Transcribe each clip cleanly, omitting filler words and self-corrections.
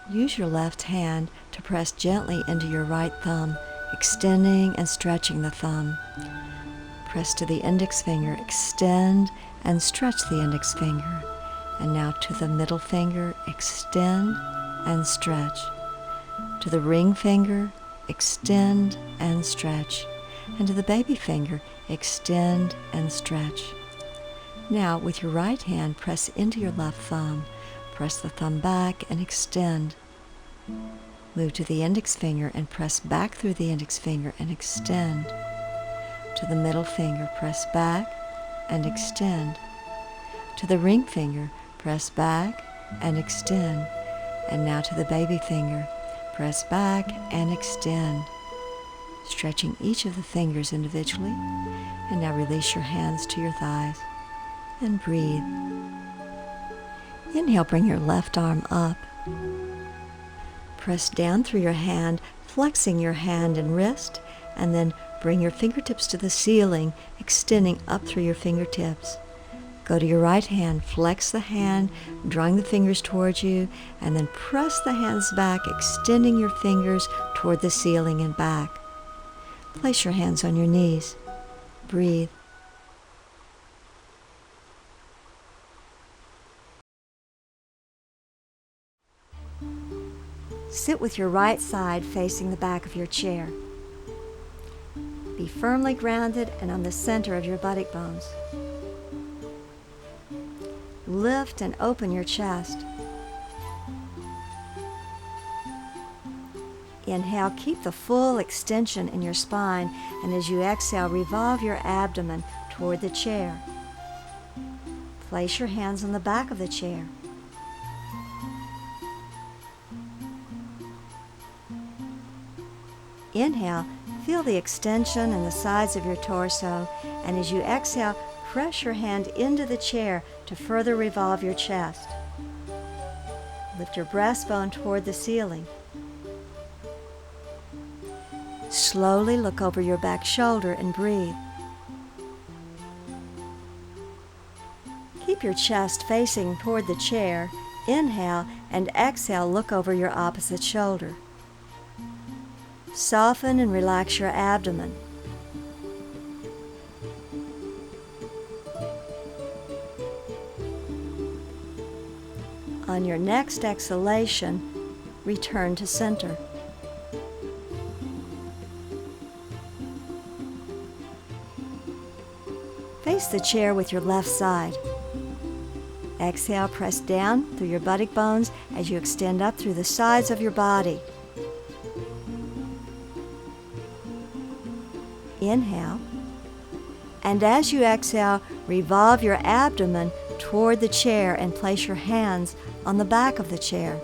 Use your left hand to press gently into your right thumb, extending and stretching the thumb. Press to the index finger, extend and stretch the index finger. And now to the middle finger, extend and stretch. To the ring finger, extend and stretch. And to the baby finger, extend and stretch. Now, with your right hand, press into your left thumb. Press the thumb back and extend. Move to the index finger and press back through the index finger and extend. To the middle finger, press back and extend. To the ring finger, press back and extend. And now to the baby finger, press back and extend. Stretching each of the fingers individually. And now release your hands to your thighs and breathe. Inhale, bring your left arm up. Press down through your hand, flexing your hand and wrist, and then bring your fingertips to the ceiling, extending up through your fingertips. Go to your right hand, flex the hand, drawing the fingers towards you, and then press the hands back, extending your fingers toward the ceiling and back. Place your hands on your knees. Breathe. Sit with your right side facing the back of your chair. Be firmly grounded and on the center of your buttock bones. Lift and open your chest. Inhale, keep the full extension in your spine, and as you exhale, revolve your abdomen toward the chair. Place your hands on the back of the chair. Inhale, feel the extension in the sides of your torso, and as you exhale, press your hand into the chair to further revolve your chest. Lift your breastbone toward the ceiling. Slowly look over your back shoulder and breathe. Keep your chest facing toward the chair. Inhale and exhale, look over your opposite shoulder. Soften and relax your abdomen. On your next exhalation, return to center. Face the chair with your left side. Exhale, press down through your buttock bones as you extend up through the sides of your body. Inhale, and as you exhale, revolve your abdomen toward the chair and place your hands on the back of the chair.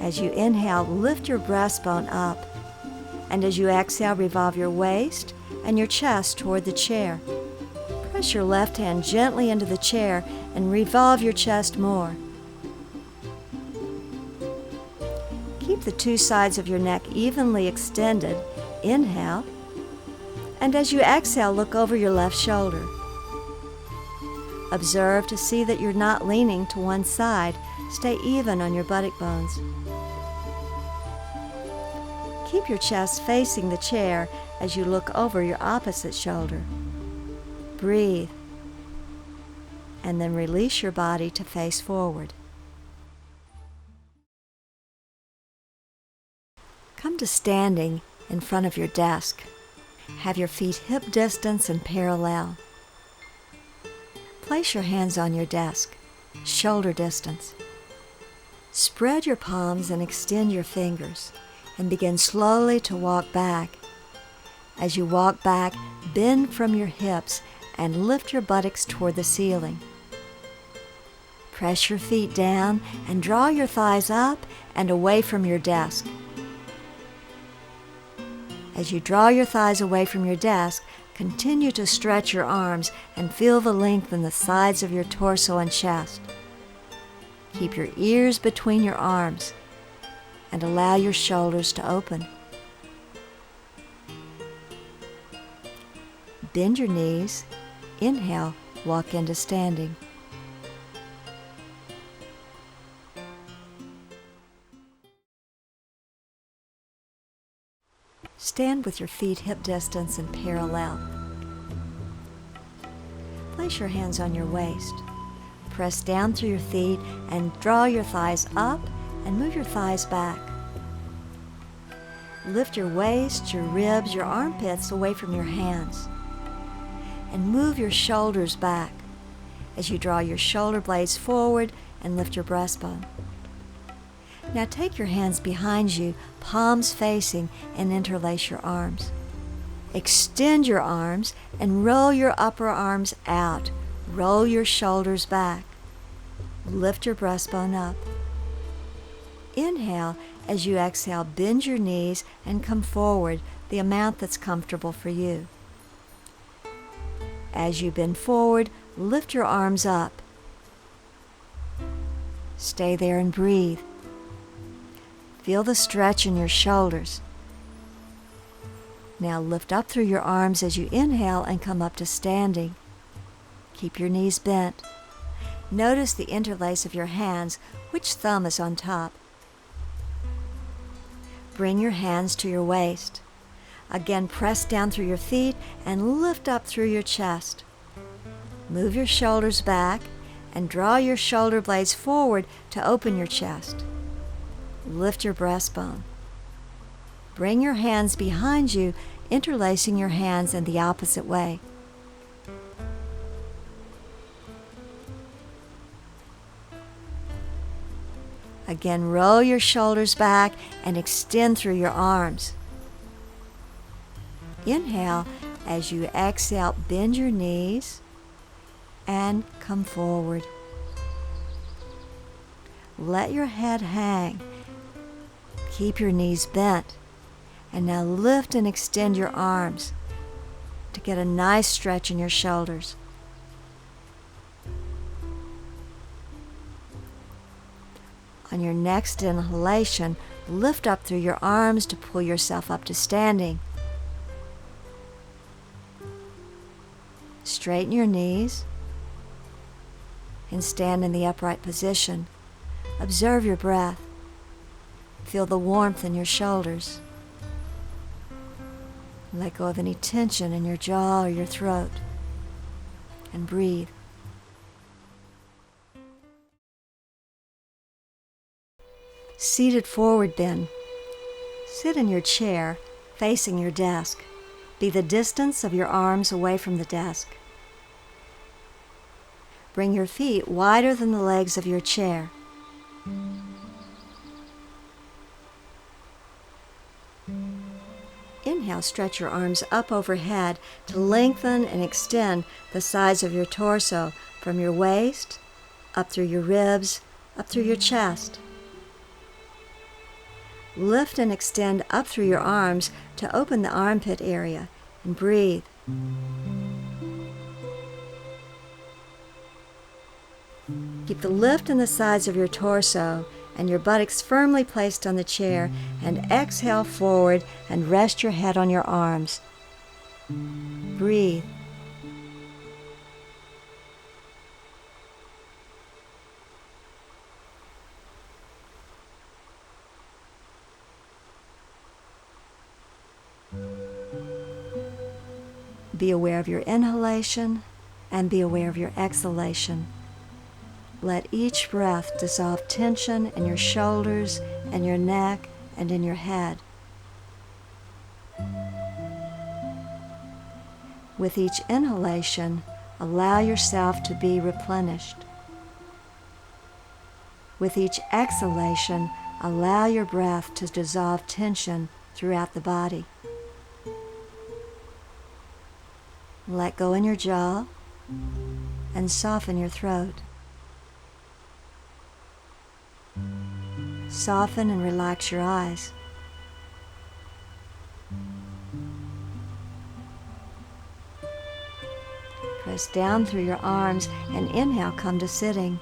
As you inhale, lift your breastbone up, and as you exhale, revolve your waist and your chest toward the chair. Press your left hand gently into the chair and revolve your chest more. Keep the two sides of your neck evenly extended. Inhale, and as you exhale, look over your left shoulder. Observe to see that you're not leaning to one side. Stay even on your buttock bones. Keep your chest facing the chair as you look over your opposite shoulder. Breathe, and then release your body to face forward. Come to standing in front of your desk. Have your feet hip distance and parallel. Place your hands on your desk, shoulder distance. Spread your palms and extend your fingers, and begin slowly to walk back. As you walk back, bend from your hips and lift your buttocks toward the ceiling. Press your feet down and draw your thighs up and away from your desk. As you draw your thighs away from your desk, continue to stretch your arms and feel the length in the sides of your torso and chest. Keep your ears between your arms and allow your shoulders to open. bend your knees. Inhale, walk into standing. Stand with your feet hip distance and parallel. Place your hands on your waist. Press down through your feet and draw your thighs up and move your thighs back. Lift your waist, your ribs, your armpits away from your hands. And move your shoulders back as you draw your shoulder blades forward and lift your breastbone. Now take your hands behind you, palms facing, and interlace your arms. Extend your arms and roll your upper arms out. Roll your shoulders back. Lift your breastbone up. Inhale. As you exhale, bend your knees and come forward the amount that's comfortable for you. As you bend forward, lift your arms up. Stay there and breathe. Feel the stretch in your shoulders. Now lift up through your arms as you inhale and come up to standing. Keep your knees bent. Notice the interlace of your hands. Which thumb is on top? Bring your hands to your waist. Again, press down through your feet and lift up through your chest. Move your shoulders back and draw your shoulder blades forward to open your chest. Lift your breastbone. Bring your hands behind you, interlacing your hands in the opposite way. Again, roll your shoulders back and extend through your arms. Inhale. As you exhale, bend your knees and come forward. Let your head hang. Keep your knees bent. And now lift and extend your arms to get a nice stretch in your shoulders. On your next inhalation, lift up through your arms to pull yourself up to standing. Straighten your knees and stand in the upright position. Observe your breath. Feel the warmth in your shoulders. Let go of any tension in your jaw or your throat. And breathe. Seated forward then. Sit in your chair, facing your desk. Be the distance of your arms away from the desk. Bring your feet wider than the legs of your chair. Inhale, stretch your arms up overhead to lengthen and extend the sides of your torso from your waist, up through your ribs, up through your chest. Lift and extend up through your arms to open the armpit area and breathe. Keep the lift in the sides of your torso and your buttocks firmly placed on the chair, and exhale forward and rest your head on your arms. Breathe. Be aware of your inhalation and be aware of your exhalation. Let each breath dissolve tension in your shoulders and your neck and in your head. With each inhalation, allow yourself to be replenished. With each exhalation, allow your breath to dissolve tension throughout the body. Let go in your jaw and soften your throat. Soften and relax your eyes. Press down through your arms and inhale, come to sitting.